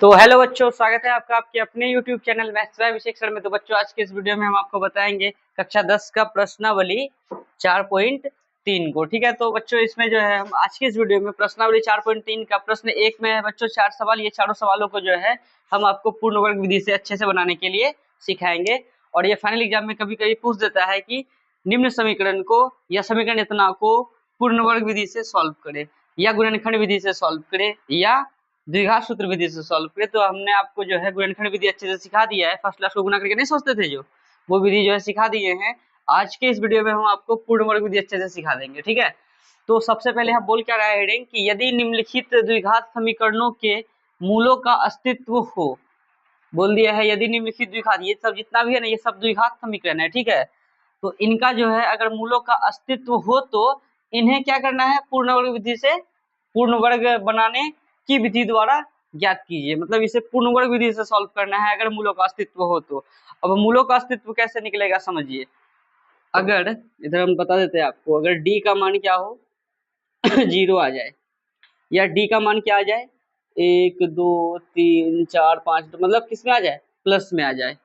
तो हेलो बच्चों, स्वागत है आपका आपके अपने YouTube channel maths by Abhishek sir में। तो बच्चों, आज के इस वीडियो में हम आपको बताएंगे कक्षा 10 का प्रश्नावली 4.3 को। ठीक है, तो बच्चों इसमें जो है हम आज के इस वीडियो में प्रश्नावली 4.3 का प्रश्न 1 में है बच्चों 4 सवाल। ये चारों सवालों को जो है हम आपको पूर्ण वर्ग विधि से अच्छे से बनाने के लिए सिखाएंगे। और ये फाइनल एग्जाम में कभी कभी पूछ देता है कि निम्न समीकरण को या समीकरण इतना को पूर्ण वर्ग विधि से सॉल्व करे, या गुणनखंड विधि से सॉल्व करे, या द्विघात सूत्र विधि से सॉल्व करे। तो हमने आपको जो है गुणनखंड विधि अच्छे से सिखा दिया है। फर्स्ट क्लास को गुना करके नहीं सोचते थे जो, वो विधि जो है सिखा दिए हैं। आज के इस वीडियो में हम आपको पूर्ण वर्ग विधि अच्छे से सिखा देंगे। ठीक है, तो सबसे पहले हम बोल क्या रहा है हेडिंग कि यदि निम्नलिखित द्विघात समीकरणों के मूलों का अस्तित्व हो। बोल दिया है यदि निम्नलिखित द्विघात, ये सब जितना भी है ना ये सब द्विघात समीकरण है। ठीक है, तो इनका जो है अगर मूलों का अस्तित्व हो तो इन्हें क्या करना है, पूर्ण वर्ग विधि से पूर्ण वर्ग बनाने की विधि द्वारा ज्ञात कीजिए। मतलब इसे पूर्ण वर्ग विधि से सॉल्व करना है अगर मूलों का अस्तित्व हो तो। अब मूलों का अस्तित्व कैसे निकलेगा समझिए। अगर इधर हम बता देते हैं आपको, अगर डी का मान क्या हो 0 आ जाए, या डी का मान क्या आ जाए 1 2 3 4 5, मतलब किस में आ जाए, प्लस में आ जाए,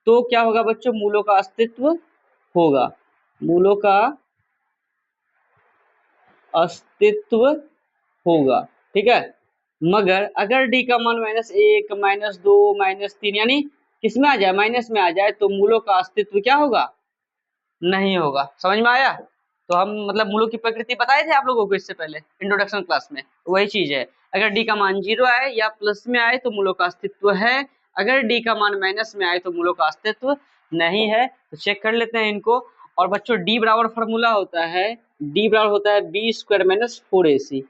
तो क्या होगा बच्चों, मूलों का अस्तित्व होगा। मूलों का अस्तित्व होगा। ठीक है, मगर अगर डी का मान -1 -2 -3 यानी किस में आ जाए, माइनस में आ जाए, तो मूलों का अस्तित्व क्या होगा, नहीं होगा। समझ में आया। तो हम मतलब मूलों की प्रकृति बताए थे आप लोगों को इससे पहले इंट्रोडक्शन क्लास में, वही चीज है। अगर डी का मान 0 आए या प्लस में आए तो मूलों का अस्तित्व है। अगर डी का मान माइनस में आए तो मूलों का अस्तित्व नहीं है। तो चेक कर लेते हैं इनको। और बच्चों डी बराबर फॉर्मूला होता है, डी बराबर होता है b² - 4ac।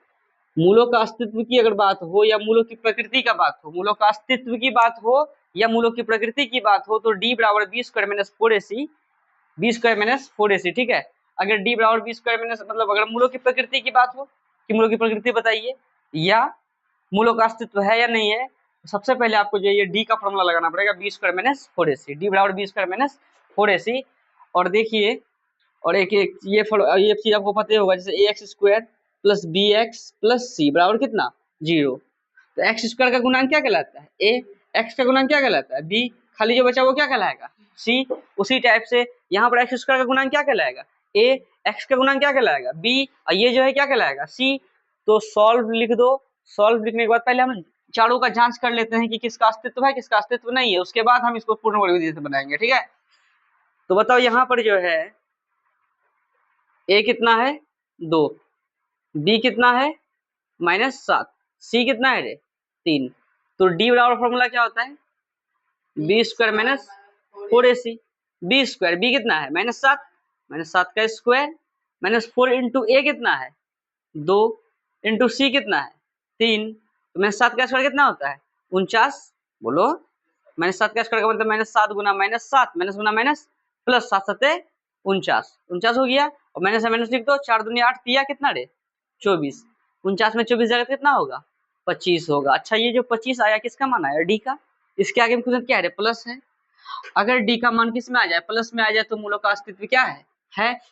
मूलों का अस्तित्व की अगर बात हो या मूलों की प्रकृति का बात हो, मूलों का अस्तित्व की बात हो या मूलों की प्रकृति की बात हो, तो डी बराबर b² - 4ac, b² - 4ac। ठीक है, अगर डी बराबर b² मतलब अगर मूलों की प्रकृति की बात हो कि मूलों की प्रकृति बताइए या मूलों का अस्तित्व है या नहीं है, तो सबसे पहले आपको जो ये डी का फॉर्मूला लगाना पड़ेगा, b² - 4ac, डी बराबर b² - 4ac। और देखिए, और एक ये चीज आपको पता ही होगा, जैसे ax² + bx + c बराबर कितना 0। तो x² का गुणांक क्या कहलाता है a, x का गुणांक क्या कहलाता है b, खाली जो बचा वो क्या कहलाएगा c। उसी टाइप से यहाँ पर x² का गुणांक क्या कहलाएगा a, x का गुणांक क्या कहलाएगा b, और ये जो है क्या कहलाएगा c। तो सॉल्व लिख दो। सॉल्व लिखने के बाद पहले हम चारों का जांच कर लेते हैं कि किसका अस्तित्व है किसका अस्तित्व नहीं है, उसके बाद हम इसको पूर्ण वर्ग विधि से बनाएंगे। ठीक है, तो बताओ यहाँ पर जो है a कितना है 2, b कितना है -7, c कितना है रे 3। तो d बराबर फॉर्मूला क्या होता है b² - 4ac। b² कितना है -7, -7 का स्क्वायर -4 इंटू a कितना है 2 इंटू c कितना है 3। तो -7 का स्क्वायर कितना होता है 49। बोलो, -7 का स्क्वायर का मतलब -7 गुना -7 माइनस गुना माइनस प्लस 7 7 49, 49 हो गया। और माइनस से माइनस लिख दो, 4 दूनी 8 तिया कितना रे 24, 49 में 24 जगह कितना होगा 25 होगा। अच्छा, ये जो 25 आया किसका मान आया डी का, इसके आगे में क्वेश्चन क्या है प्लस है। अगर डी का मान किस में आ जाए, प्लस में आ जाए, तो मूलों का अस्तित्व क्या है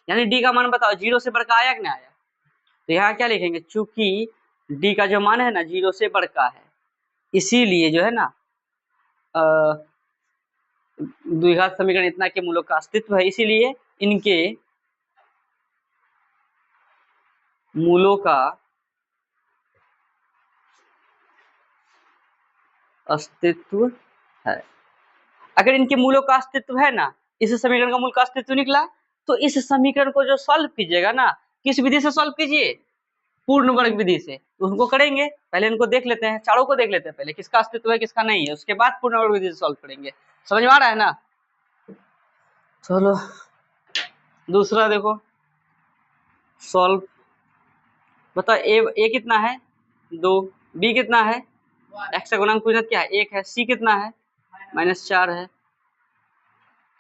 यानी डी का मान बताओ 0 से बढ़कर आया कि नहीं आया। तो यहाँ क्या लिखेंगे, चूंकि डी का जो मान है ना 0 से बढ़का है, इसीलिए जो है ना द्विघात समीकरण इतना के मूलों का अस्तित्व है, इसीलिए इनके मूलों का अस्तित्व है। अगर इनके मूलों का अस्तित्व है ना, इस समीकरण का मूल का अस्तित्व निकला, तो इस समीकरण को जो सॉल्व कीजिएगा ना, किस विधि से सॉल्व कीजिए, पूर्ण वर्ग विधि से। तो उनको करेंगे, पहले इनको देख लेते हैं, चारों को देख लेते हैं पहले किसका अस्तित्व है किसका नहीं है, उसके बाद पूर्ण वर्ग विधि से सॉल्व करेंगे। समझ में आ रहा है ना। चलो दूसरा देखो, सॉल्व। बताओ ए कितना है 2, बी कितना है, एक्स का गुणांक पूछना क्या है 1 है, सी कितना है -4 है।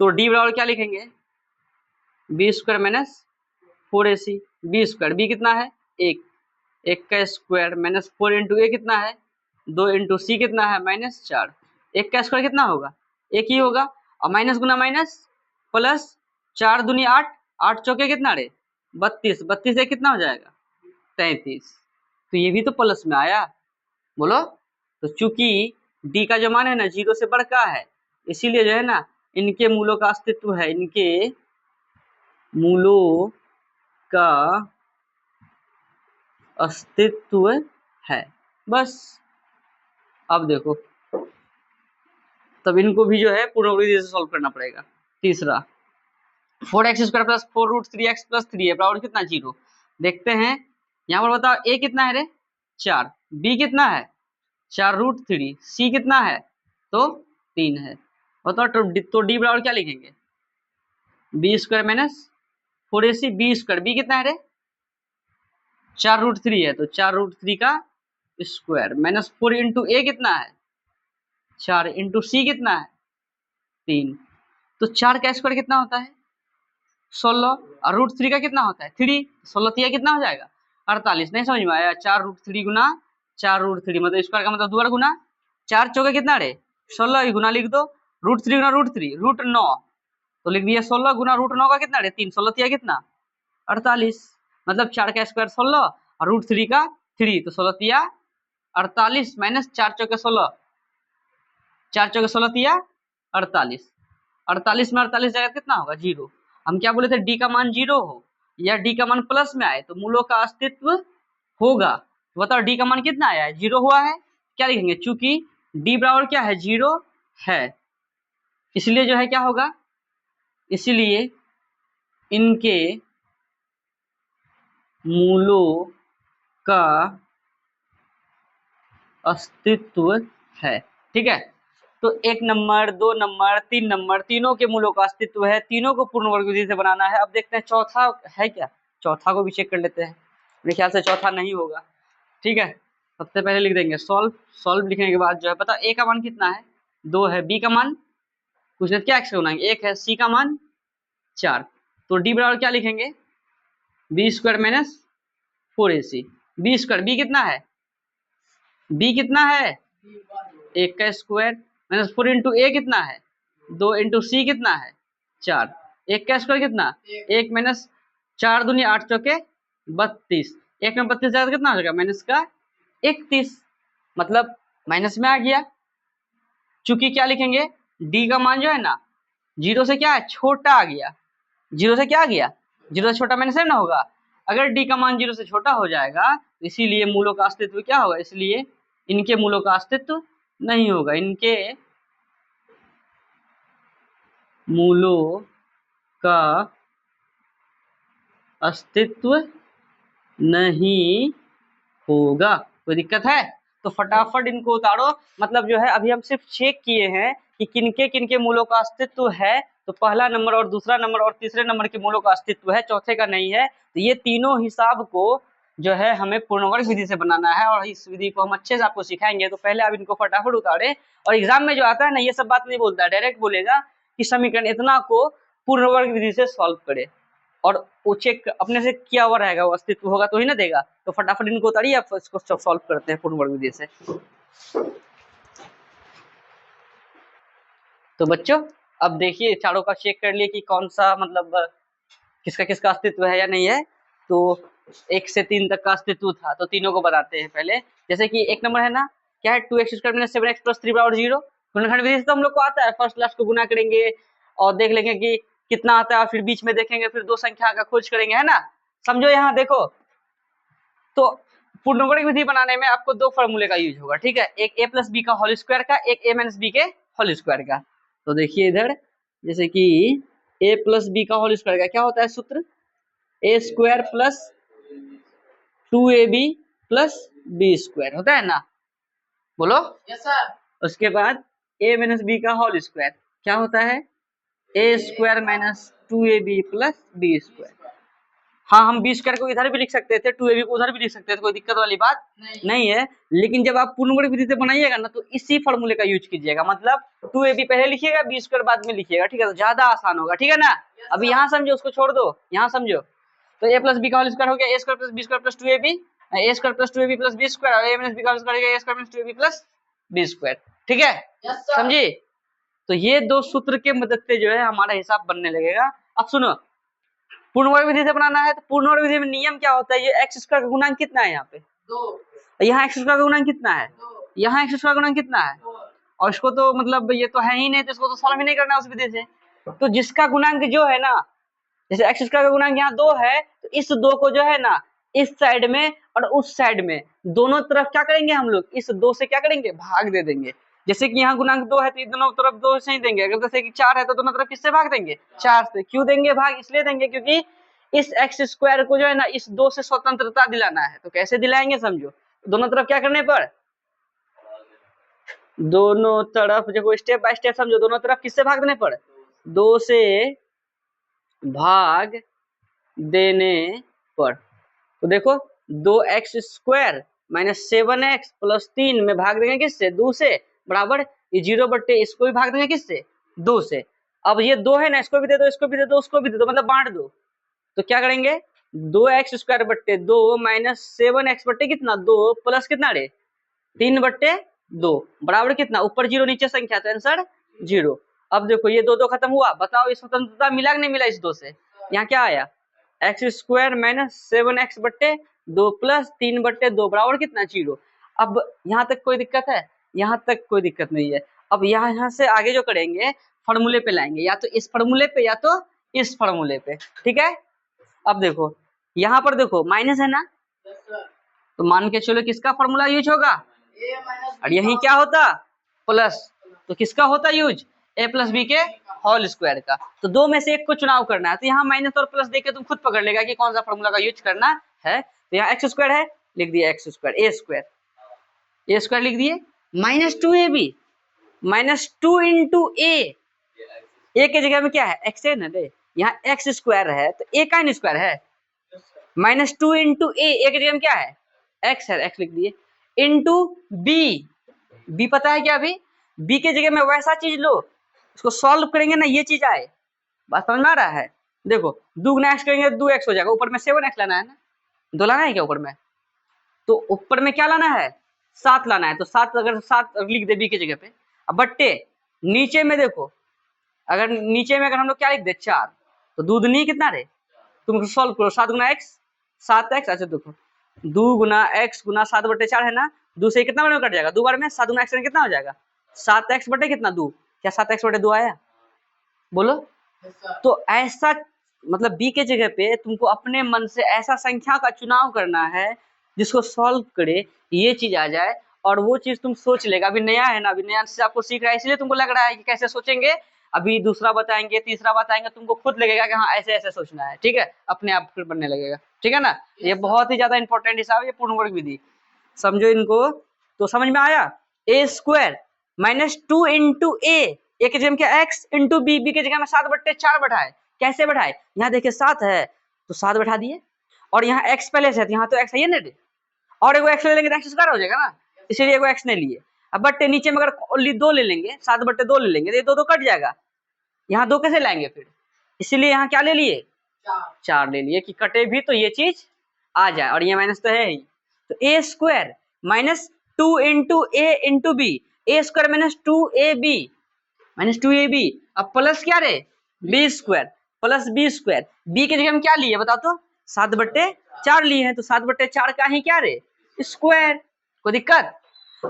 तो डी बराबर क्या लिखेंगे b² - 4ac, b², बी कितना है 1, 1 का स्क्वायर -4 इंटू ए कितना है 2 इंटू सी कितना है -4। 1 का स्क्वायर कितना होगा 1 ही होगा, और माइनस गुना माइनस प्लस 4 दूनी 8, 8 चौके कितना रे 32, 32 से कितना हो जाएगा 33। तो ये भी तो प्लस में आया, बोलो। तो चूंकि डी का जो मान है ना 0 से बढ़ है, इसीलिए जो है ना इनके मूलों का अस्तित्व है, इनके मूलों का अस्तित्व है। बस अब देखो, तब इनको भी जो है पूर्णवर्ग से सॉल्व करना पड़ेगा। तीसरा 4x² प्लस 4√3x प्लस 3 है बराबर कितना 0। देखते हैं यहाँ पर बताओ a कितना है रे 4, b कितना है 4√3, c कितना है तो 3 है। बताओ तो d बराबर क्या लिखेंगे b² minus 4ac b², b कितना है रे 4√3 है तो 4√3 का स्क्वायर माइनस 4 इंटू a कितना है 4 इंटू c कितना है 3। तो 4 का स्क्वायर कितना होता है 16 और √3 का कितना होता है 3, 16 तिया कितना हो जाएगा 48। नहीं समझ में आया, 4√3 गुना 4√3 मतलब स्क्वायर का मतलब 2 गुना 4 चौके कितना रे 16 गुना लिख दो, √3 गुना √3 √9 तो लिख दिया 16 गुना √9 का कितना रे 3, 16 तिया कितना 48। मतलब 4 का स्क्वायर 16 और √3 का 3 तो 16 तिया 48 माइनस 4 चौके 16, 4 चौके 16 तिया 48, 48 में 48 जगह कितना होगा 0। हम क्या बोले थे डी का मान 0 हो या डी का मान प्लस में आए तो मूलों का अस्तित्व होगा। बताओ डी का मान कितना आया है 0 हुआ है, क्या लिखेंगे चूंकि डी बराबर क्या है 0 है, इसलिए जो है क्या होगा, इसलिए इनके मूलों का अस्तित्व है। ठीक है, तो 1 नंबर 2 नंबर 3 नंबर तीनों के मूलों का अस्तित्व है, तीनों को पूर्ण वर्ग विधि से बनाना है। अब देखते हैं चौथा है क्या, चौथा को भी चेक कर लेते हैं। मेरे ख्याल से चौथा नहीं होगा। ठीक है, सबसे पहले लिख देंगे सॉल्व। सॉल्व लिखने के बाद जो है पता ए का मान कितना है 2 है, बी का मान कुछ नहीं क्या एक्स बनाएंगे 1 है, सी का मान 4 तो डी बराबर क्या लिखेंगे b² minus 4ac b², B कितना है बी कितना है 1 का स्क्वायर माइनस 4 इंटू ए कितना है 2 इंटू सी कितना है 4, 1 का स्क्वायर कितना 1 माइनस 4 दूनी 8 चौके 32, 1 में 32 ज्यादा कितना हो जाएगा माइनस का 31, मतलब माइनस में आ गया। चूंकि क्या लिखेंगे डी का मान जो है ना 0 से क्या है छोटा आ गया, 0 से क्या आ गया 0 से छोटा माइनस है ना होगा। अगर डी का मान 0 से छोटा हो जाएगा इसीलिए मूलों का अस्तित्व क्या होगा, इसलिए इनके मूलों का अस्तित्व नहीं होगा, इनके मूलों का अस्तित्व नहीं होगा। कोई दिक्कत है तो फटाफट इनको उतारो। मतलब जो है अभी हम सिर्फ चेक किए हैं कि किनके किनके मूलों का अस्तित्व है, तो पहला नंबर और दूसरा नंबर और तीसरे नंबर के मूलों का अस्तित्व है, चौथे का नहीं है। तो ये तीनों हिसाब को जो है हमें पूर्णवर्ग विधि से बनाना है और इस विधि को हम अच्छे से आपको सिखाएंगे। तो पहले आप इनको फटाफट उतारे, और एग्जाम में जो आता है ना ये सब बात नहीं बोलता है, डायरेक्ट बोलेगा कि समीकरण इतना को पूर्णवर्ग विधि से सॉल्व करे, और वो चेक अपने से किया हुआ रहेगा, वो अस्तित्व होगा तो ही ना देगा। तो फटाफट इनको उतारिए, आप इसको सॉल्व करते हैं पूर्ण वर्ग विधि से। तो बच्चों अब देखिए चारों का चेक कर लिए कि कौन सा मतलब किसका किसका अस्तित्व है या नहीं है। तो 1 से 3 तक का अस्तित्व था, तो तीनों को बताते हैं पहले। जैसे कि 1 नंबर है ना क्या है 2x² माइनस 7x प्लस 3 बराबर 0। गुणनखंड विधि से तो हम लोग को आता है, फर्स्ट लास्ट को गुना करेंगे और देख लेंगे कि कितना आता है, फिर बीच में देखेंगे, फिर दो संख्या का खोज करेंगे, है ना। समझो यहाँ देखो, तो पूर्णवर्ग विधि बनाने में आपको दो फॉर्मूले का यूज होगा। ठीक है, एक a प्लस बी का होल स्क्वायर का, एक a माइनस बी के होल स्क्वायर का। तो देखिए इधर जैसे कि a प्लस बी का होल स्क्वायर का क्या होता है सूत्र, a square plus 2ab plus b² होता है ना, बोलो यस सर। उसके बाद a माइनस बी का होल स्क्वायर क्या होता है a square minus 2ab plus b²। हाँ हम b² को इधर भी लिख सकते थे, 2ab को उधर भी लिख सकते थे, कोई दिक्कत वाली बात नहीं है। लेकिन जब आप पूर्णवर्ग विधि से बनाइएगा ना तो इसी फॉर्मूले का यूज कीजिएगा, मतलब 2ab पहले लिखिएगा b² बाद में लिखिएगा। ठीक है, तो ज्यादा आसान होगा। ठीक है ना, अभी यहाँ समझो, उसको छोड़ दो, यहाँ समझो। तो a प्लस बी का होल स्क्वायर हो गया a² plus b² plus 2ab, a² plus 2ab plus b² और a माइनस बी का होल स्क्वायर हो गया a² plus 2ab plus b²। ठीक है समझी। तो ये दो सूत्र के मदद से जो है हमारा हिसाब बनने लगेगा। अब सुनो, पूर्ण वर्ग विधि से बनाना है तो पूर्ण वर्ग विधि में नियम क्या होता है, ये एक्स स्क्वायर का गुणांक कितना है यहाँ पे 2, यहाँ एक्स स्क्वायर का गुणांक कितना है 2, यहाँ एक्स स्क्वायर का गुणांक कितना है 4, और इसको तो मतलब ये तो है ही नहीं, तो इसको तो सॉल्व ही नहीं करना उस विधि से। तो जिसका गुणांक जो है ना, जैसे एक्स स्क्वायर का गुणांक यहाँ 2 है, तो इस 2 को जो है ना इस साइड में और उस साइड में दोनों तरफ क्या करेंगे हम लोग, इस 2 से क्या करेंगे, भाग दे देंगे। जैसे कि यहाँ गुणांक 2 है तो दोनों तरफ 2 से ही देंगे, अगर जैसे कि 4 है तो दोनों तरफ किससे भाग देंगे, 4 से। क्यों देंगे भाग, इसलिए देंगे क्योंकि इस एक्स स्क्वायर को जो है ना इस 2 से स्वतंत्रता दिलाना है। तो कैसे दिलाएंगे समझो, दोनों तरफ क्या करने पर, दोनों तरफ देखो स्टेप बाय स्टेप समझो, दोनों तरफ किससे भाग देने पर, 2 से भाग देने पर। तो देखो 2x square minus 7x plus 3 में भाग देंगे किससे, 2 से, बराबर ये 0/, इसको भी भाग देंगे किससे, 2 से। अब ये 2 है ना, इसको भी दे दो, इसको भी दे दो, उसको भी दे दो, मतलब बांट दो। तो क्या करेंगे, 2x स्क्वायर बट्टे 2 माइनस 7x बट्टे कितना 2 प्लस कितना रे 3/2 बराबर कितना, ऊपर 0 नीचे संख्या, तो आंसर 0। अब देखो ये 2 खत्म हुआ, बताओ ये स्वतंत्रता मिला कि नहीं मिला इस 2 से, यहाँ क्या आया एक्स स्क्वायर माइनस 7x बट्टे 2 प्लस 3/2 बराबर कितना 0। अब यहाँ तक कोई दिक्कत है, यहाँ तक कोई दिक्कत नहीं है। अब यहाँ से आगे जो करेंगे फॉर्मूले पे लाएंगे, या तो इस फॉर्मूले पे या तो इस फॉर्मूले पे, ठीक है। अब देखो यहाँ पर देखो माइनस है ना, तो मान के चलो किसका फॉर्मूला यूज होगा, और यही क्या होता प्लस, तो किसका होता यूज, a प्लस बी के होल स्क्वायर का। तो 2 में से एक को चुनाव करना है, तो यहाँ माइनस और प्लस देके तुम खुद पकड़ लेगा कि कौन सा फॉर्मूला का यूज करना है। तो यहाँ एक्स स्क्वायर है, लिख दिया एक्स स्क्वायर, ए स्क्वायर लिख दिए, -2ab -2 इंटू ए के जगह में क्या है एक्स है ना, दे यहाँ एक्स स्क्वायर है तो ए का स्क्वायर है, -2 इंटू ए के जगह में क्या है एक्स है, एक्स लिख दिए, इंटू बी पता है क्या, अभी बी के जगह में वैसा चीज लो, इसको सॉल्व करेंगे ना ये चीज आए, बात समझ में आ रहा है। देखो 2 गुना एक्स करेंगे 2x हो जाएगा, ऊपर में 7x लाना है ना, 2 लाना है क्या ऊपर में, तो ऊपर में क्या लाना है 7 लाना है, तो 7 अगर 7 लिख दे बी की जगह पे, अब बट्टे नीचे में देखो, अगर नीचे में अगर हम लोग क्या लिख दे 4, तो 2 दूनी कितना रे, तुम सॉल्व करो, 7 गुना x 7x, अच्छा देखो 2 गुना x गुना 7/4 है ना, 2 से कितना बार में कट जाएगा, 2 बार में, 7 गुना x कितना हो जाएगा 7x बटे कितना 2, क्या 7x बटे 2 आया, बोलो। तो ऐसा मतलब बी के जगह पे तुमको अपने मन से ऐसा संख्या का चुनाव करना है जिसको सॉल्व करे ये चीज आ जाए, और वो चीज तुम सोच लेगा, अभी नया है ना, अभी नया से आपको सीख रहा है, इसलिए तुमको लग रहा है कि कैसे सोचेंगे, अभी दूसरा बताएंगे तीसरा बताएंगे, तुमको खुद लगेगा कि हाँ ऐसे ऐसे सोचना है, ठीक है, अपने आप फिर बनने लगेगा, ठीक है ना। ये बहुत ही ज्यादा इंपॉर्टेंट हिसाब है, ये पूर्ण वर्ग विधि, समझो इनको। तो समझ में आया, ए स्क्वायर -2 इंटू ए के जगह क्या एक्स इंटू बी के जगह में 7/4 बैठाए, कैसे बैठाए, यहाँ देखिए 7 है तो 7 बैठा दिए, और यहाँ x पहले से है, यहाँ तो x है ना, और एगो x ले लेंगे तो x स्क्वायर हो जाएगा ना, इसलिए एगो x ने लिए। अब बट्टे नीचे में अगर ओनली 2 ले लेंगे, 7/2 ले लेंगे तो ये 2 कट जाएगा, यहाँ 2 कैसे लाएंगे फिर, इसीलिए यहाँ क्या ले लिए 4 ले लिए कि कटे भी तो ये चीज आ जाए, और ये माइनस तो है ही। तो ए square -2 into a into b, a square -2ab -2ab, अब प्लस क्या रे b square plus B square, B के जगह हम क्या लिए बताओ तो 7/4 लिए हैं, तो 7/4 का ही क्या रे स्क्वायर, कोई दिक्कत।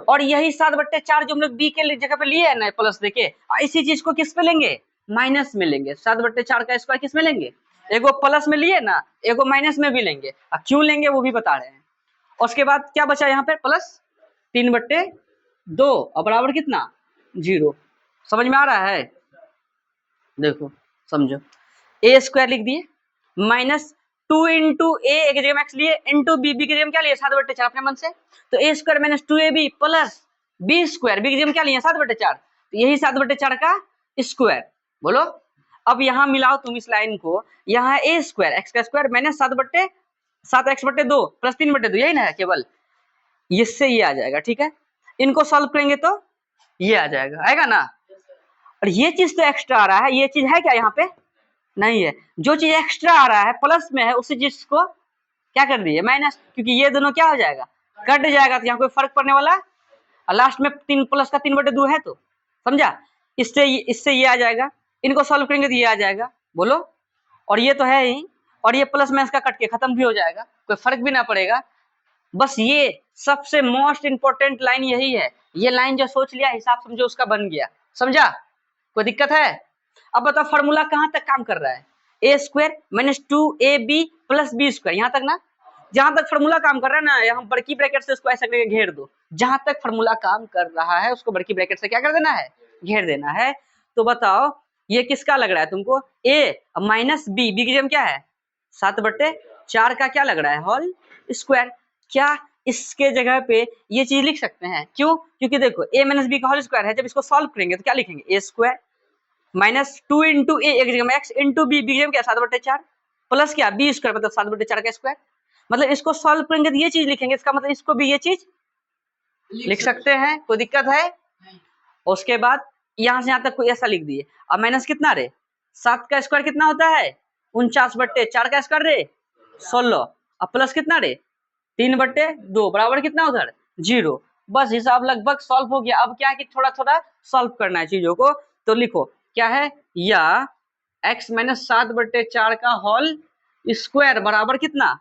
और यही 7/4 जो हम लोग बी के जगह पे लिए है ना प्लस देके, इसी चीज को किस पे लेंगे माइनस में लेंगे, 7/4 का स्क्वायर किस में लेंगे, एगो प्लस में लिए ना, एगो माइनस में भी लेंगे, अब क्यों लेंगे वो भी बता रहे हैं। उसके बाद क्या बचा यहाँ पे प्लस 3/2 और बराबर कितना 0, समझ में आ रहा है। देखो समझो ए स्क्वायर लिख दिए -2 इंटू ए के जगह एक्स लिए इंटू बी के जगह क्या लिए 7/4 अपने मन से, तो ए square -2ab plus B square, B के जगह क्या लिए 7/4, तो यही 7/4 का स्क्वायर, बोलो। अब यहाँ मिलाओ तुम इस लाइन को, यहाँ ए स्क्वायर एक्स का स्क्वायर माइनस 7/2 प्लस 3/2, यही ना है केवल, इससे ये आ जाएगा, ठीक है। इनको सॉल्व करेंगे तो ये आ जाएगा, आएगा ना। और ये चीज तो एक्स्ट्रा आ रहा है, ये चीज है क्या यहाँ पे नहीं है, जो चीज एक्स्ट्रा आ रहा है प्लस में है उसी चीज को क्या कर दिए माइनस, क्योंकि ये दोनों क्या हो जाएगा कट जाएगा, तो यहाँ कोई फर्क पड़ने वाला, और लास्ट में 3 प्लस का 3/2 है, तो समझा, इससे ये आ जाएगा, इनको सॉल्व करेंगे तो ये आ जाएगा, बोलो। और ये तो है ही, और ये प्लस माइनस का कट के खत्म भी हो जाएगा, कोई फर्क भी ना पड़ेगा। बस ये सबसे मोस्ट इंपोर्टेंट लाइन यही है, ये लाइन जो सोच लिया हिसाब समझो उसका बन गया, समझा? कोई दिक्कत है? अब बताओ फॉर्मूला कहाँ तक काम कर रहा है, A square minus 2ab plus B square, यहाँ तक ना? जहां तक फॉर्मूला काम कर रहा है ना, यहाँ बड़की ब्रैकेट से उसको ऐसा करके घेर दो, जहां तक फॉर्मूला काम कर रहा है उसको बड़की ब्रैकेट से क्या कर देना है, घेर देना है। तो बताओ ये किसका लग रहा है तुमको, ए माइनस बी, बी की जगह क्या है 7/4 का क्या लग रहा है होल स्क्वायर। क्या इसके जगह पे ये चीज लिख सकते हैं? क्यों? क्योंकि देखो a माइनस बी का होल स्क्वायर है, जब इसको सॉल्व करेंगे तो क्या लिखेंगे, ए स्क्वायर माइनस 2 इंटू ए, एक जगह में x इंटू बी, बी क्या 7/4 प्लस क्या बी स्क्वायर मतलब 7/4 का स्क्वायर, मतलब इसको सॉल्व करेंगे तो ये चीज लिखेंगे, इसका मतलब इसको भी ये चीज लिख सकते हैं, कोई दिक्कत है? उसके बाद यहाँ से यहाँ तक कोई ऐसा लिख दिए। अब माइनस कितना रे, 7 का स्क्वायर कितना होता है 49/4 का स्क्वायर रे 16, अब प्लस कितना रे 3/2 बराबर कितना उधर 0। बस हिसाब लगभग सॉल्व हो गया। अब क्या है कि थोड़ा थोड़ा सॉल्व करना है चीजों को, तो लिखो क्या है, या x माइनस 7/4 का होल स्क्वायर बराबर कितना,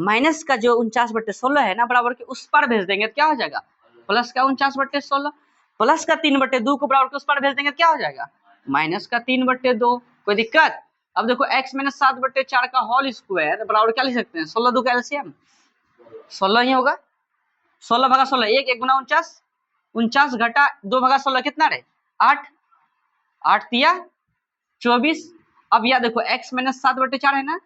माइनस का जो 49/16 है ना बराबर के उस पर भेज देंगे तो क्या हो जाएगा, प्लस का 49/16 प्लस का 3/2 को बराबर के उस पर भेज देंगे तो क्या हो जाएगा, माइनस का 3/2। कोई दिक्कत? अब देखो x माइनस 7/4 का होल स्क्वायर बराबर क्या लिख सकते हैं, 16 का एलसीएम 16 ही होगा, 16 भागा 16 1, 1 गुना 49, 49 घटा 2 भागा 16 कितना रे 8, 8 तिया 24। अब यह देखो x माइनस 7/4 है ना,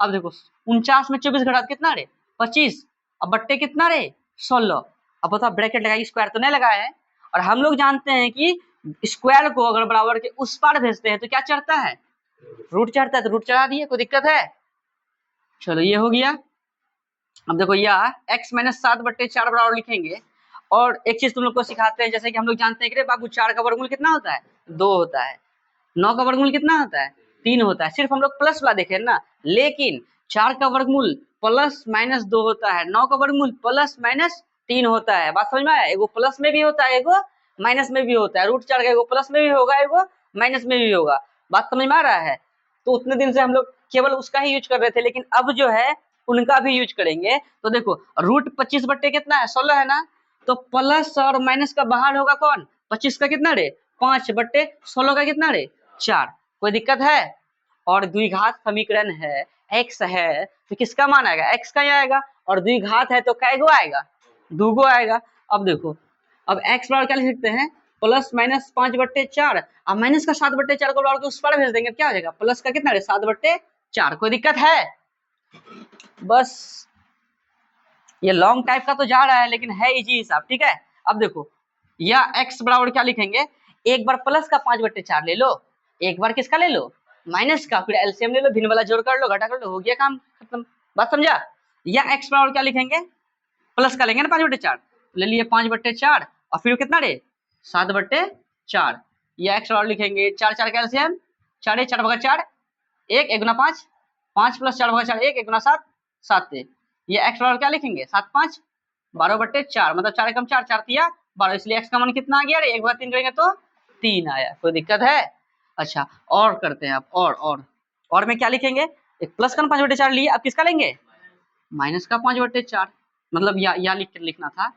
अब देखो 49 में 24 घटा कितना रे 25, अब बट्टे कितना रे 16। अब बताओ ब्रैकेट लगाई, स्क्वायर तो नहीं लगाया है, और हम लोग जानते हैं कि स्क्वायर को अगर बराबर के उस पार भेजते हैं तो क्या चढ़ता है, रूट चढ़ता है, तो रूट चढ़ा दिए, कोई दिक्कत है? चलो ये हो गया। अब देखो यह x माइनस 7/4 बराबर लिखेंगे, और एक चीज तुम लोग को सिखाते हैं, जैसे कि हम लोग जानते हैं कि बाबू 4 का वर्गमूल कितना होता है 2 होता है, 9 का वर्गमूल कितना होता है 3 होता है, सिर्फ हम लोग प्लस वाला देखे ना, लेकिन 4 का वर्गमूल प्लस माइनस 2 होता है, 9 का वर्गमूल प्लस माइनस 3 होता है। बात समझ में आया? एगो प्लस में भी होता है, एगो माइनस में भी होता है, रूट 4 का एगो प्लस में भी होगा, एगो माइनस में भी होगा। बात समझ में आ रहा है? तो उतने दिन से हम लोग केवल उसका ही यूज कर रहे थे, लेकिन अब जो है उनका भी यूज करेंगे। तो देखो रूट 25 बट्टे कितना है 16 है ना, तो प्लस और माइनस का बाहर होगा कौन, 25 का कितना रे 5/16 का कितना रे 4। कोई दिक्कत है? और द्विघात समीकरण है, x है तो किसका मान आएगा, x का ही आएगा, और द्विघात है तो कैगो आएगा, दूगो आएगा। अब देखो अब x बराबर क्या लिख सकते हैं, प्लस माइनस 5/4, अब माइनस का 7/4 को बराबर उस पर भेज देंगे क्या हो जाएगा, प्लस का कितना रे 7/4। कोई दिक्कत है? बस ये लॉन्ग टाइप का तो जा रहा है, लेकिन है इजी हिसाब, ठीक है? अब देखो या x बराबर क्या लिखेंगे, एक बार प्लस का 5/4 ले लो, एक बार किसका ले लो माइनस का, फिर एलसीएम ले लो, भिन्न वाला जोड़ कर लो, घटा कर लो, हो गया काम खत्म। बात समझा? या x बराबर क्या लिखेंगे, प्लस का लेंगे ना 5/4, ले लिए 5/4 और फिर कितना रे 7/4, या x बराबर लिखेंगे 4 का एलसीएम 4 4 भागा 4 1, 1 गुना 5, 5 प्लस 4 भागा 4 1, 1 गुना 7 7, ये x बराबर क्या लिखेंगे 7 5 12/4, मतलब 4 कम 4 4 तिया 12, इसलिए x का मान कितना आ गया रे, 1/3 करेंगे तो 3 आया। कोई दिक्कत है? अच्छा और करते हैं आप, और में क्या लिखेंगे, एक प्लस का 5/4 लिए, अब किसका लेंगे माइनस का 5/4, मतलब या लिखना था,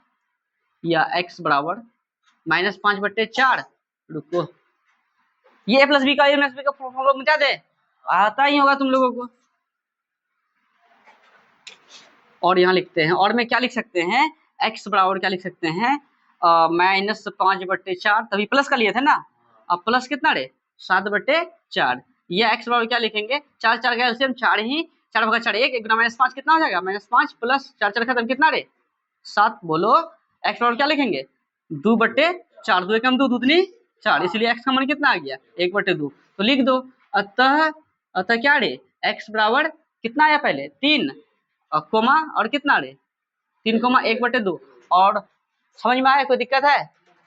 या x बराबर माइनस 5/4, रुको ये a प्लस बी का फॉर्मूला मिटा दे, आता ही होगा तुम लोगों को। और यहाँ लिखते हैं, और में क्या लिख सकते हैं, x बराबर क्या लिख सकते हैं माइनस 5/4, तभी प्लस का लिए थे ना, अब प्लस कितना रे 7/4, ये x बराबर क्या लिखेंगे 4 4 का एलसीएम 4 ही, 4 भागा 4 1, 1 गुना -5 कितना हो जाएगा -5 प्लस 4 4 खत्म कितना रे 7। बोलो x बराबर क्या लिखेंगे 2/4, 2 एकम 2 दूनी 4, इसलिए x का मान कितना आ गया 1/2, तो लिख दो। अतः क्या रे x बराबर कितना आया पहले 3 कोमा और कितना रे 3,1/2, और समझ में आया? कोई दिक्कत है?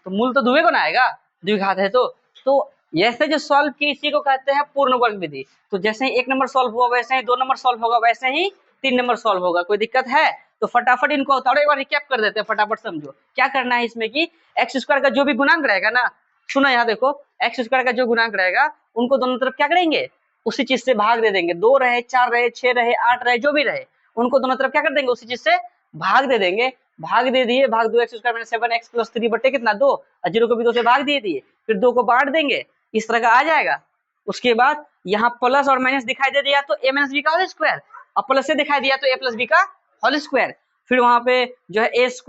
तो मूल तो दुबे को ना आएगा, द्विघात है तो ऐसे जो सॉल्व की इसी को कहते हैं पूर्ण वर्ग विधि। तो जैसे ही 1 नंबर सॉल्व हुआ वैसे ही 2 नंबर सॉल्व होगा, वैसे ही 3 नंबर सॉल्व होगा। कोई दिक्कत है? तो फटाफट इनको उतारो, एक बार रिकैप कर देते हैं, फटाफट समझो क्या करना है इसमें कि एक्स स्क्वायर का जो भी गुणांक रहेगा ना, सुनो यहाँ देखो, एक्स स्क्वायर का जो गुणांक रहेगा उनको दोनों तरफ क्या करेंगे उसी चीज से भाग दे देंगे, 2 रहे 4 रहे 6 रहे 8 रहे जो भी रहे उनको दोनों तरफ क्या कर देंगे, उसी चीज से भाग दे देंगे। भाग दे दिए, भाग 2x² - 7x + 3 बटे कितना 2, और 0 को भी 2 से भाग दे दिए, फिर 2 को बांट देंगे, इस तरह का आ जाएगा। उसके बाद यहाँ प्लस और माइनस दिखाई दे दिया तो a - b का होल स्क्वायर, और प्लस से दिखाई दिया तो a + b का होल स्क्वायर। फिर वहां पे जो है a² -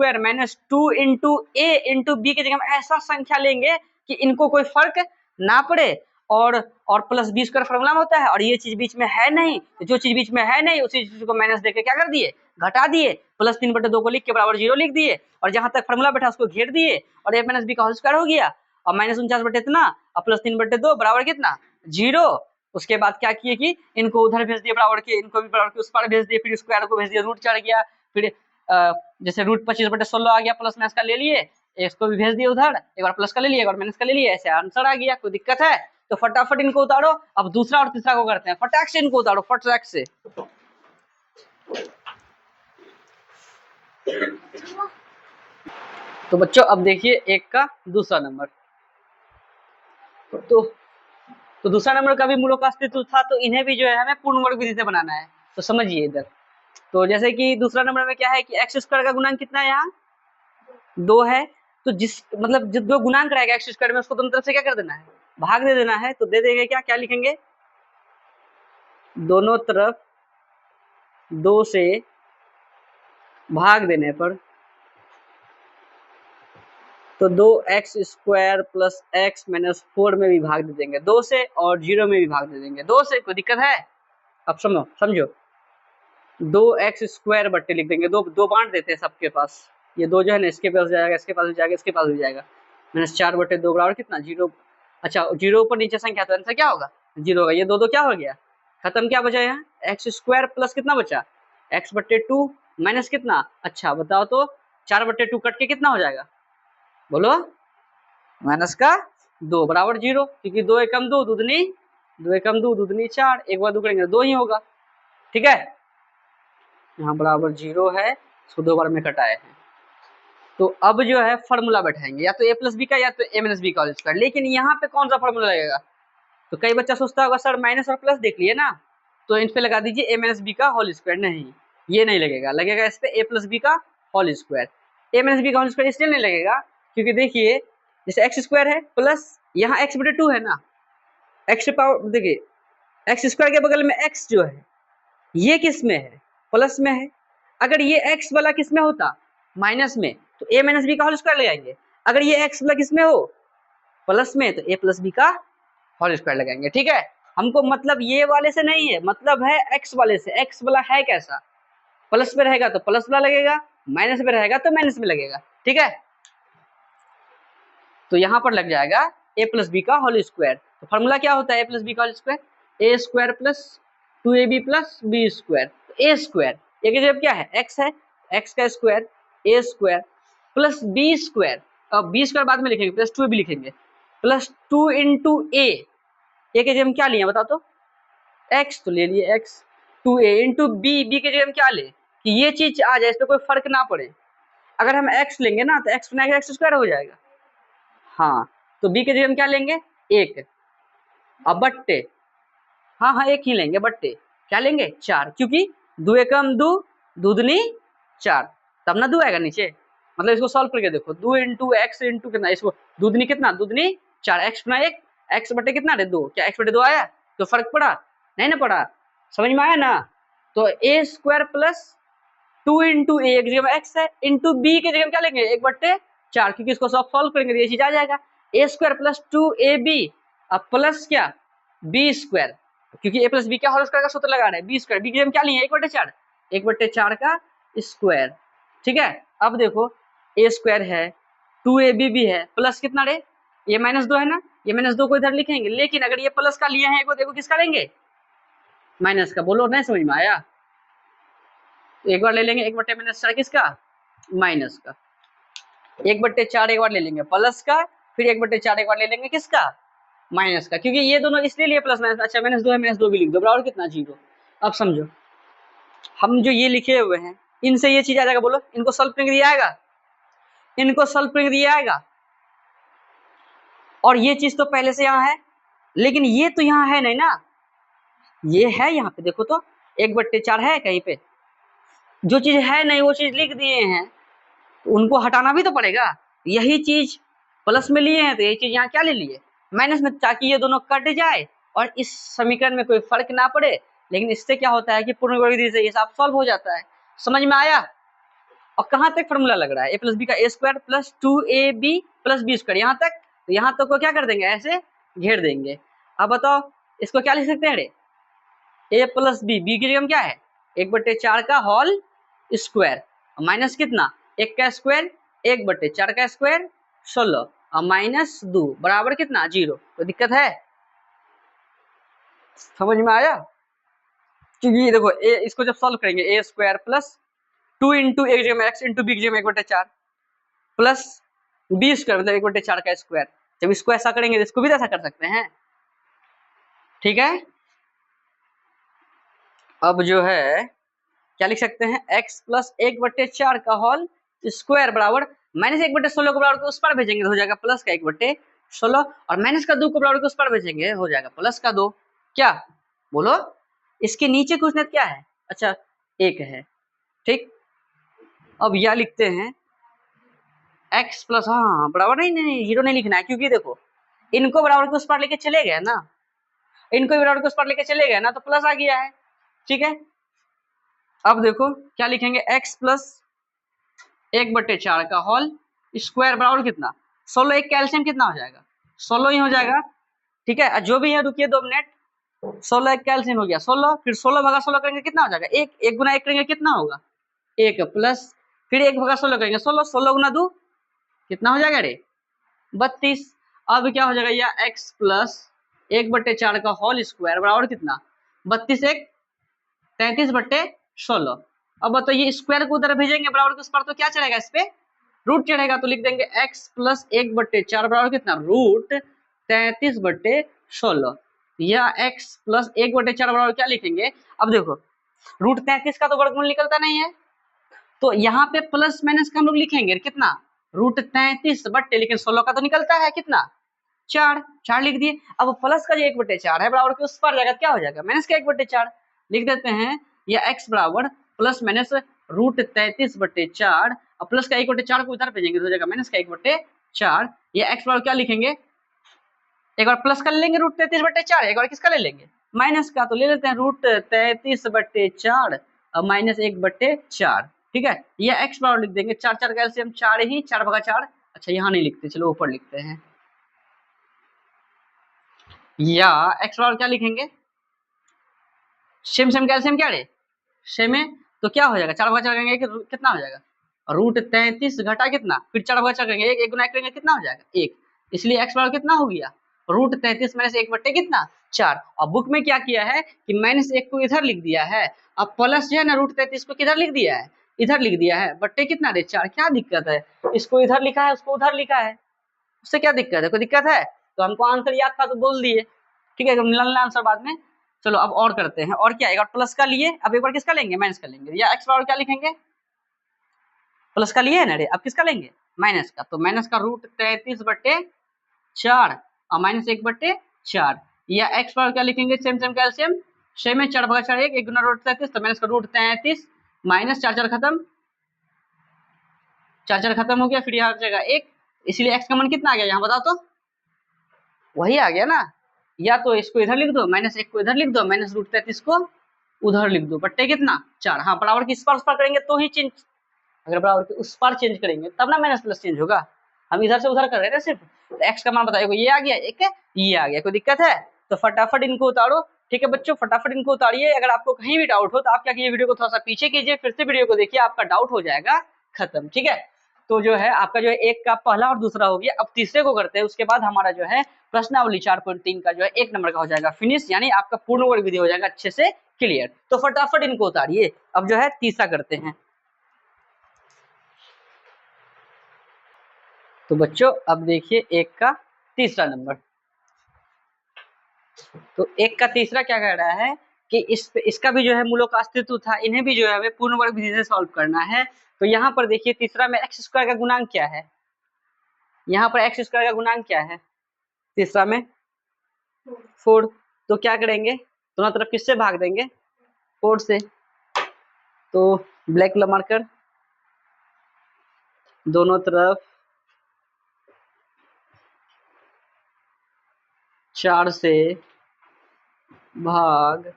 2 × a × b की जगह हम ऐसा संख्या लेंगे कि इनको कोई फर्क ना पड़े, और प्लस b² फॉर्मूला में होता है, और ये चीज बीच में है नहीं, तो जो चीज बीच में है नहीं उसी चीज को माइनस देके क्या कर दिए, घटा दिए, +3/2 को लिख के बराबर 0 लिख दिए, और जहां तक फॉर्मूला बैठा उसको घेर दिए, और a - b का होल स्क्वायर हो गया, और -49 बटे इतना और +3/2 बराबर कितना 0। उसके बाद क्या किए कि इनको उधर भेज दिए बराबर के, इनको भी बराबर के उस पार भेज दिए, फिर स्क्वायर को भेज दिया, रूट चढ़ गया, फिर जैसे √25/16 आ गया, प्लस माइनस का ले लिए, इसको भी भेज दिए उधर, एक बार प्लस का ले लिया एक बार माइनस का ले लिया, ऐसे आंसर आ गया। कोई दिक्कत है तो फटाफट इनको उतारो। अब दूसरा और तीसरा को करते हैं, फटाक से इनको उतारो, फटाक से। तो बच्चों अब देखिए एक का दूसरा नंबर, तो दूसरा नंबर का भी मूलों का अस्तित्व था, तो इन्हें भी जो है हमें पूर्ण वर्ग विधि से बनाना है। तो समझिए इधर, तो जैसे कि दूसरा नंबर में क्या है कि x² का गुणांक कितना है, यहाँ 2 है, तो जिस मतलब जो गुणांक रहेगा x² में उसको दोनों तरफ से क्या कर देना है, भाग दे देना है। तो दे देंगे क्या लिखेंगे, दोनों तरफ 2 से भाग देने पर, तो 2x² + x - 4 में भी भाग दे देंगे 2 से, और 0 में भी भाग दे देंगे 2 से। कोई दिक्कत है? अब समझो 2x² बट्टे लिख देंगे, दो बांट देते हैं सबके पास, ये 2 जो है ना इसके पास जाएगा, इसके पास भी जाएगा, इसके पास भी जाएगा, -4/2 बराबर कितना 0। अच्छा 0 ऊपर नीचे संख्या तो आंसर क्या होगा 0 होगा। ये 2 क्या हो गया, खत्म। क्या बचा यहाँ x² प्लस कितना बचा x/2 माइनस कितना, अच्छा बताओ तो 4/2 कट के कितना हो जाएगा, बोलो, -2 बराबर 0, क्योंकि 2 एकम 2 दूधनी 2 एकम 2 दूधनी 4, एक बार 2 करेंगे 2 ही होगा। ठीक है, यहाँ बराबर 0 है, इसको 2 बार में कटाए हैं। तो अब जो है फॉर्मूला बैठाएंगे, या तो a + b का या तो a - b का होल स्क्वायर, लेकिन यहाँ पे कौन सा फॉर्मूला लगेगा। तो कई बच्चा सोचता होगा सर माइनस और प्लस देख लिए ना, तो इन पे लगा दीजिए a - b का होल स्क्वायर। नहीं, ये नहीं लगेगा, लगेगा इस पे a + b का होल स्क्वायर। a - b का होल स्क्वायर इसलिए नहीं लगेगा क्योंकि देखिए जैसे x² है प्लस यहाँ x/2 है ना, x पावर देखिए x² के बगल में x जो है ये किस में है, प्लस में है। अगर ये x वाला किस में होता, माइनस में, तो a - b का होल स्क्वायर लगाएंगे। अगर ये x वाला किस में हो, प्लस में, तो a + b का होल स्क्वायर लगाएंगे। ठीक है, हमको मतलब ये वाले से नहीं है, मतलब है x वाले से। x वाला है कैसा, प्लस में रहेगा तो प्लस वाला लगेगा, माइनस में रहेगा तो माइनस में लगेगा। ठीक है, तो यहाँ पर लग जाएगा a + b का होल स्क्वायर। तो फॉर्मूला क्या होता है a + b का whole square, a² + 2ab + b²। a² एक जगह क्या है x है, x का स्क्वायर a² + b², अब b² बाद में लिखेंगे, +2ab लिखेंगे, +2 × a, a के जगह हम क्या लिए बताओ तो, x तो ले लिए x, 2a × b, b के जगह हम क्या ले कि ये चीज आ जाए, इस पे कोई फर्क ना पड़े। अगर हम x लेंगे ना तो x बना के x² हो जाएगा, हाँ, तो b के जगह हम क्या लेंगे 1, अब बट्टे, हाँ 1 ही लेंगे, बट्टे क्या लेंगे 4, क्योंकि 2 एकम 2 दूधनी 4, तब ना 2 आएगा नीचे। मतलब इसको सॉल्व करके देखो, 2 × x × कितना, इसको दूधनी कितना, दूधनी 4, x बना 1, x बटे कितना रे 2, क्या x/2 आया, तो फर्क पड़ा नहीं ना पड़ा, समझ में आया ना। तो a² + 2 × a की जगह x है, इंटू b की जगह क्या लेंगे 1/4, क्योंकि इसको सब सॉल्व करेंगे ये चीज आ जाएगा, a² + 2ab, अब प्लस क्या b², क्योंकि a + b क्या होल स्क्वायर का सूत्र लगा रहे हैं, b² b की जगह क्या लिए 1/4, 1/4 का स्क्वायर। ठीक है, अब देखो a² है, 2ab भी है, प्लस कितना रे, ये -2 है ना, ये -2 को इधर लिखेंगे, लेकिन अगर ये प्लस का लिए हैं, देखो किसका लेंगे माइनस का, बोलो नहीं समझ में आया, एक बार ले लेंगे 1/-4 किसका माइनस का, 1/4 एक बार ले लेंगे प्लस का, फिर 1/4 एक बार ले लेंगे किसका माइनस का, क्योंकि ये दोनों इसलिए लिए प्लस माइनस। अच्छा -2 है, -2 भी लिख दो, बराबर कितना 0। अब समझो हम जो ये लिखे हुए हैं इनसे ये चीज आ जाएगा, बोलो इनको सॉल्व करके दिया आएगा, इनको सॉल्व करके दिया आएगा, और ये चीज तो पहले से यहाँ है, लेकिन ये तो यहाँ है नहीं ना, ये है यहाँ पे देखो तो 1/4 है कहीं पे, जो चीज है नहीं वो चीज लिख दिए हैं, तो उनको हटाना भी तो पड़ेगा। यही चीज प्लस में लिए हैं तो यही चीज यहाँ क्या ले लिए, माइनस में, ताकि ये दोनों कट जाए और इस समीकरण में कोई फर्क ना पड़े। लेकिन इससे क्या होता है कि पूर्ण वर्ग विधि से ये सब सॉल्व हो जाता है। समझ में आया? और कहाँ तक फॉर्मूला लग रहा है, a प्लस बी का a square plus 2ab plus B square, यहाँ तक। तो यहाँ तक को क्या कर देंगे, ऐसे घेर देंगे। अब बताओ इसको क्या लिख सकते हैं, रे a प्लस बी की जगह क्या है 1/4 का होल स्क्वायर माइनस कितना, 1 का स्क्वायर 1/4 का स्क्वायर 16 और माइनस 2 बराबर कितना 0। कोई दिक्कत है? समझ में आया? क्योंकि देखो इसको जब सॉल्व करेंगे a स्क्वायर प्लस 2 इंटू एक जगह में x इंटू बी की जगह में 1/4 प्लस बी स्क्वायर मतलब 1/4 का स्क्वायर, जब इसको ऐसा करेंगे तो इसको भी ऐसा कर सकते हैं। ठीक है, अब जो है क्या लिख सकते हैं, x प्लस 1/4 का होल स्क्वायर बराबर माइनस 1/16 को बराबर को उस पर भेजेंगे तो हो जाएगा प्लस का 1/16 और माइनस का 2 को बराबर को उस पर भेजेंगे हो जाएगा प्लस का 2। क्या बोलो, इसके नीचे कुछ नहीं क्या है, अच्छा 1 है। ठीक, अब यह लिखते हैं x प्लस, हाँ बराबर नहीं जीरो नहीं लिखना है, क्योंकि देखो इनको बराबर के उस पर लेके चले गए ना, इनको बराबर के उस पर लेके चले गए ना तो प्लस आ गया है। ठीक है, अब देखो क्या लिखेंगे, x प्लस 1/4 का होल स्क्वायर बराबर कितना 16, एक कैल्शियम कितना हो जाएगा 16 ही हो जाएगा। ठीक है, जो भी है रुकिए 2 मिनट, 16 एक कैल्शियम हो गया 16, फिर 16 भागा 16 करेंगे कितना हो जाएगा, एक गुना 1 करेंगे कितना होगा 1 प्लस फिर 1 भागा 16 करेंगे 16, 16 गुना 2 कितना हो जाएगा रे 32। अब क्या हो जाएगा, यह x प्लस 1/4 का होल स्क्वायर बराबर कितना 32 एक 33/16। अब बताइए स्क्वायर को उधर भेजेंगे बराबर उस पर तो क्या चलेगा, इस पे रूट चढ़ेगा, तो लिख देंगे x प्लस 1/4 बराबर कितना रूट 33/16 या x प्लस 1/4 बराबर क्या लिखेंगे। अब देखो रूट 33 का तो वर्गमूल निकलता नहीं है, तो यहाँ पे प्लस माइनस का हम लोग लिखेंगे कितना रूट 33 लेकिन 16 का तो निकलता है कितना 4, 4 लिख दिए। अब प्लस का जो 1/4 है बराबर के उस पर जाएगा क्या हो जाएगा माइनस का 1/4 लिख देते हैं, या x बराबर प्लस माइनस रूट 33/4 और प्लस का 1/4 को उधर भेजेंगे तो हो जाएगा माइनस का 1/4, या x बराबर क्या लिखेंगे, एक बार प्लस का ले लेंगे रूट 33/4, एक बार किसका ले लेंगे माइनस का, तो ले लेते हैं रूट 33/4 और माइनस 1/4। ठीक है, ये x बराबर लिख देंगे 4, 4 का एलसीएम 4 ही 4 भागा 4, अच्छा यहाँ नहीं लिखते चलो ऊपर लिखते हैं, या x बराबर क्या लिखेंगे सेम सेम कैल्शियम क्या रे सेम है, तो क्या हो जाएगा 4 भागा 4 करेंगे कितना हो जाएगा रूट 33 घटा कितना फिर 4 भागा 4 करेंगे एक गुना करेंगे कितना हो जाएगा 1, इसलिए x बराबर कितना हो गया रूट 33 माइनस 1 कितना 4। अब बुक में क्या किया है कि माइनस 1 को इधर लिख दिया है, अब प्लस जो है ना रूट 33 को किधर लिख दिया है इधर लिख दिया है, बट्टे कितना रे 4, क्या दिक्कत है, इसको इधर लिखा है उसको उधर लिखा है, उससे क्या दिक्कत है, कोई दिक्कत है, तो हमको आंसर याद था तो बोल दिए। ठीक है, मिलना आंसर बाद में। चलो अब और करते हैं, और क्या एक बार प्लस का लिए अब एक बार किसका लेंगे माइनस का लेंगे, या एक्स बराबर क्या लिखेंगे प्लस का लिए है ना रे, अब किसका लेंगे माइनस का, तो माइनस का रूट 33/4 और माइनस 1/4, या एक्स बराबर क्या लिखेंगे सेम सेम कैल्शियम सेम है 4 भागा 4 1 गुना रूट 33, तो माइनस का रूट 33 माइनस 4 4 खत्म 4 4 खत्म हो गया, फिर यहाँ जाएगा 1, इसलिए x का मान कितना आ गया यहाँ बताओ तो, वही आ गया ना, या तो इसको इधर लिख दो माइनस 1 को इधर लिख दो माइनस रूट 33 को उधर लिख दो, बट्टे कितना 4, हाँ बराबर की इस पर उस पर करेंगे तो ही चेंज, अगर बराबर के उस पर चेंज करेंगे तब ना माइनस प्लस चेंज होगा, हम इधर से उधर कर रहे थे सिर्फ, तो x का मान बताइए ये आ गया एक ये आ गया, कोई दिक्कत है, तो फटाफट इनको उतारो। ठीक है बच्चों फटाफट इनको उतारिए, अगर आपको कहीं भी डाउट हो तो आप क्या कीजिए वीडियो को थोड़ा सा पीछे कीजिए फिर से वीडियो को देखिए, आपका डाउट हो जाएगा खत्म। ठीक है, तो जो है आपका जो है एक का पहला और दूसरा हो गया, अब तीसरे को करते हैं, उसके बाद हमारा जो है प्रश्नावली 4.3 का जो है 1 नंबर का हो जाएगा फिनिश, यानी आपका पूर्ण वर्ग विधि हो जाएगा अच्छे से क्लियर। तो फटाफट इनको उतारिए, अब जो है तीसरा करते हैं। तो बच्चों अब देखिए एक का तीसरा नंबर, तो एक का तीसरा क्या कह रहा है कि इसका भी जो है मूलों का अस्तित्व था, इन्हें भी जो है हमें पूर्ण वर्ग विधि से सॉल्व करना है। तो यहाँ पर देखिए तीसरा में एक्स स्क्वायर का गुणांक क्या है, यहाँ पर एक्स स्क्वायर का गुणांक क्या है तीसरा में 4, तो क्या करेंगे दोनों तरफ किससे भाग देंगे? 4 से। तो ब्लैक कलर मार्कर, दोनों तरफ 4 से भाग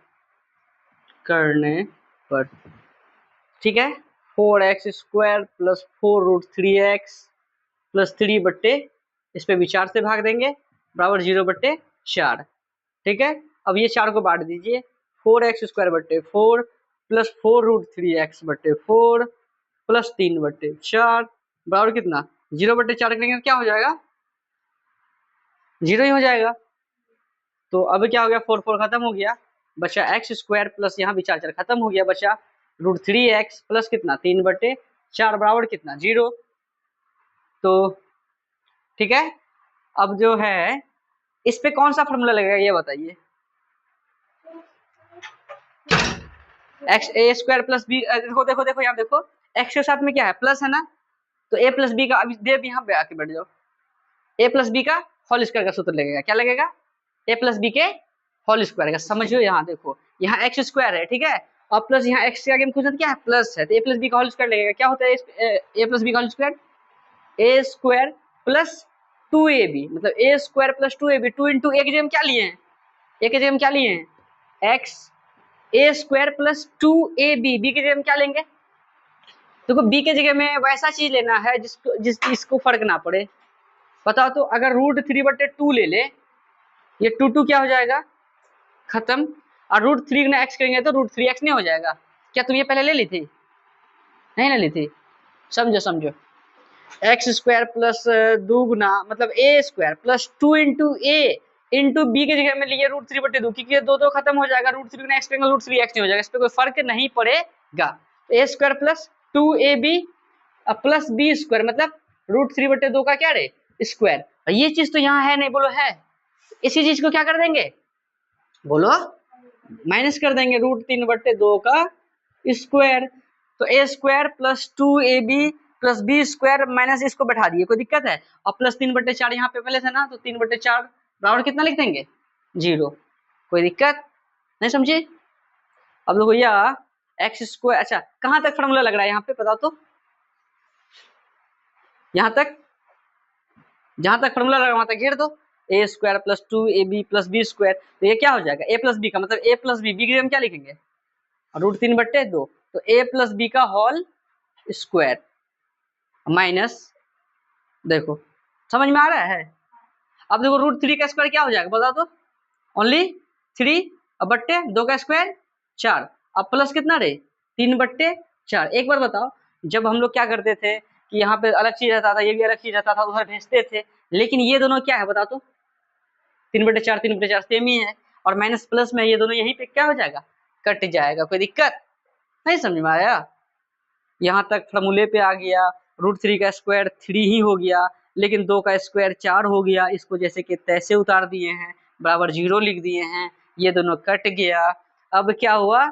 करने पर, ठीक है, 4x² प्लस 4√3x प्लस 3 इस पे भी 4 से भाग देंगे बराबर 0/4, ठीक है। अब ये 4 को बांट दीजिए, 4x² प्लस 4√3x/4 प्लस 3/4 बराबर कितना? 0/4 करेंगे क्या हो जाएगा? 0 ही हो जाएगा। तो अब क्या हो गया? 4 खत्म हो गया, बचा x² प्लस यहाँ भी 4 खत्म हो गया, बचा √3x प्लस कितना? 3/4 बराबर कितना? 0। तो ठीक है, अब जो है इस पे कौन सा फॉर्मूला लगेगा ये बताइए? a² प्लस b, देखो देखो देखो यहाँ देखो, x के साथ में क्या है? प्लस है ना, तो a प्लस बी का अभी देव यहाँ पे आके बैठ जाओ, a प्लस बी का होल स्क्वायर का सूत्र लगेगा। क्या लगेगा? a प्लस बी के होल स्क्वायर का। समझो यहाँ देखो, यहाँ x² है, ठीक है, और प्लस यहाँ x के आगे क्वेश्चन क्या है? प्लस है, तो a प्लस बी का होल स्क्वायर लगेगा। क्या होता है a प्लस बी का whole square? a² plus 2ab, मतलब a² plus 2ab, 2 into a की जगह क्या लिए हैं? a की जगह क्या लिए हैं? x, a² plus 2ab, b की जगह क्या लेंगे? देखो b के जगह में वैसा चीज लेना है जिसको फर्क ना पड़े। बताओ तो, अगर √3/2 ले ले, ये 2 क्या हो जाएगा? खत्म। और √3 ने x करेंगे तो √3x नहीं हो जाएगा? क्या तुम ये पहले ले ली थी? नहीं ले ली थी? समझो समझो, x² प्लस 2 गुना मतलब a² plus 2 into a into b के जगह में लिए √3/2, क्योंकि ये दो खत्म हो जाएगा, √3 ने x करेंगे √3x नहीं हो जाएगा, इस पर कोई फर्क नहीं पड़ेगा। a² plus 2ab plus b² मतलब √3/2 का क्या रे? स्क्वायर। ये चीज तो यहाँ है नहीं, बोलो है? इसी चीज को क्या कर देंगे? बोलो, माइनस कर देंगे, √3/2 का स्क्वायर। तो a² plus 2ab plus b² minus इसको बैठा दिए, कोई दिक्कत है? और प्लस 3/4 यहाँ पे पहले था ना, तो 3/4 बराबर कितना लिख देंगे? 0। कोई दिक्कत नहीं? समझे? अब देखो भैया x², अच्छा कहाँ तक फॉर्मूला लग रहा है यहाँ पे बताओ तो? यहाँ तक, जहां तक फॉर्मूला लग रहा है वहां तक घेर दो, a² plus 2ab plus b²। तो ये क्या हो जाएगा? a प्लस बी का मतलब a प्लस बी की हम क्या लिखेंगे? √3/2, तो a प्लस बी का होल स्क्वायर माइनस, देखो समझ में आ रहा है? अब देखो √3 का स्क्वायर क्या हो जाएगा बताओ तो? ओनली 3 बट्टे 2 का स्क्वायर 4, अब प्लस कितना रे? 3/4। एक बार बताओ, जब हम लोग क्या करते थे कि यहाँ पे अलग चीज रहता था, ये भी अलग चीज रहता था, उधर भेजते थे, लेकिन ये दोनों क्या है बताओ तो? 3/4 सेम ही है, और माइनस प्लस में ये दोनों यहीं पे क्या हो जाएगा? कट जाएगा। कोई दिक्कत नहीं? समझ में आया? यहाँ तक फॉर्मूले पे आ गया, √3 का स्क्वायर 3 ही हो गया, लेकिन 2 का स्क्वायर 4 हो गया, इसको जैसे कि तैसे उतार दिए हैं, बराबर 0 लिख दिए हैं, ये दोनों कट गया। अब क्या हुआ?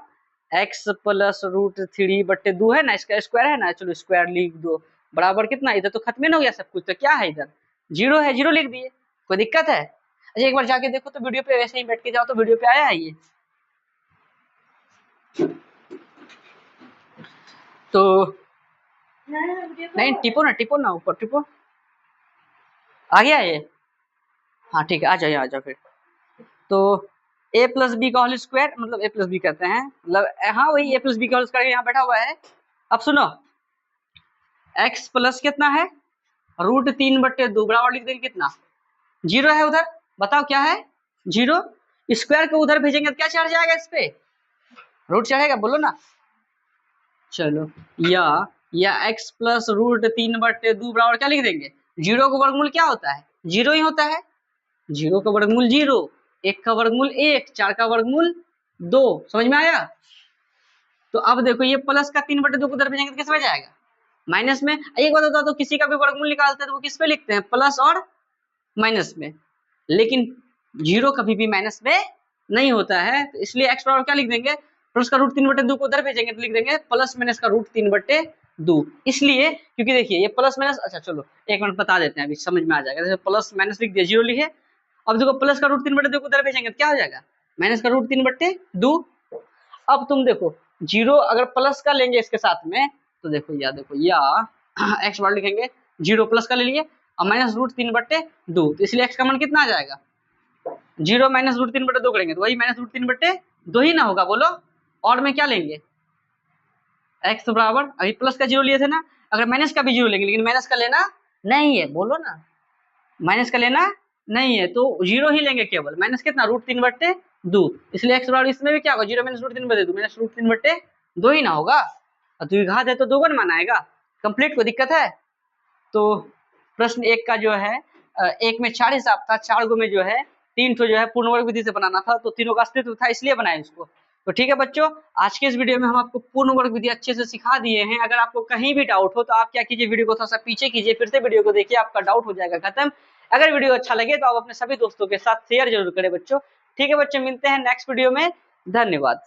x प्लस √3/2 है ना, इसका स्क्वायर है ना, चलो स्क्वायर लिख दो, बराबर कितना? इधर तो खत्म नहीं हो गया सब कुछ, तो क्या है इधर? 0 है, 0 लिख दिए। कोई दिक्कत है? अच्छा एक बार जाके देखो तो वीडियो पे, वैसे ही बैठ के जाओ तो वीडियो पे आया है ये। तो नहीं, टिपो ना ऊपर टिपो, आ गया ये? हाँ ठीक है, आ जाओ आ जाओ फिर। तो a प्लस बी का होल स्क्वायर, मतलब a प्लस बी कहते हैं, मतलब हाँ वही a प्लस बी का होल स्क्वायर यहाँ बैठा हुआ है। अब सुनो, x प्लस कितना है? √3/2 बराबर लिख देंगे कितना? 0 है उधर, बताओ क्या है? 0। स्क्वायर को उधर भेजेंगे तो क्या चढ़ जाएगा? इस पे रूट चढ़ेगा, बोलो ना। चलो, या x प्लस √3/2 बराबर क्या लिख देंगे? 0 का वर्गमूल क्या होता है? 0 ही होता है। 0 का वर्गमूल 0, 1 का वर्गमूल 1, 4 का वर्गमूल 2। समझ में आया? तो अब देखो ये प्लस का 3/2 को उधर भेजेंगे तो किस में जाएगा? माइनस में। एक बात बताओ तो, किसी का भी वर्गमूल निकालते हैं तो वो किस पे लिखते हैं? प्लस और माइनस में, लेकिन 0 कभी भी माइनस में नहीं होता है, तो इसलिए x बराबर क्या लिख देंगे? प्लस का √3/2 को उधर भेजेंगे तो लिख देंगे प्लस माइनस का √3/2। इसलिए क्योंकि देखिए ये प्लस माइनस, अच्छा चलो एक मिनट बता देते हैं, अभी समझ में आ जाएगा। जैसे प्लस माइनस लिख दिया, 0 लिखे, अब देखो प्लस का √3/2 को उधर भेजेंगे तो क्या हो जाएगा? माइनस का रूट 3/2। अब तुम देखो जीरो अगर प्लस का लेंगे इसके साथ में तो देखो या एक्स बार लिखेंगे, जीरो प्लस का ले लिए और माइनस रूट 3/2, तो इसलिए एक्स का मान कितना आ जाएगा, जीरो माइनस रूट 3/2 करेंगे तो वही माइनस रूट 3/2 ही ना होगा, बोलो। और में क्या लेंगे, एक्स बराबर अभी प्लस का जीरो लिए थे ना, अगर माइनस का भी जीरो लेंगे लेकिन माइनस का लेना नहीं है, बोलो ना, माइनस का लेना नहीं है तो जीरो ही लेंगे केवल, माइनस कितना रूट 3/2, इसलिए एक्स बराबर इसमें भी क्या होगा, zero minus root 3/2 minus root 3/2 ही ना होगा, और द्विघात है तो दोगुना मान आएगा। कंप्लीट, कोई दिक्कत है? तो प्रश्न एक का जो है एक में 4 हिसाब था, 4 गो में जो है 3 तो जो है पूर्ण वर्ग विधि से बनाना था, तो तीनों का अस्तित्व था इसलिए बनाए इसको। तो ठीक है बच्चों, आज के इस वीडियो में हम आपको पूर्ण वर्ग विधि अच्छे से सिखा दिए हैं। अगर आपको कहीं भी डाउट हो तो आप क्या कीजिए, वीडियो को थोड़ा सा पीछे कीजिए, फिर से वीडियो को देखिए, आपका डाउट हो जाएगा खत्म। अगर वीडियो अच्छा लगे तो आप अपने सभी दोस्तों के साथ शेयर जरूर करें बच्चों। ठीक है बच्चों, मिलते हैं नेक्स्ट वीडियो में, धन्यवाद।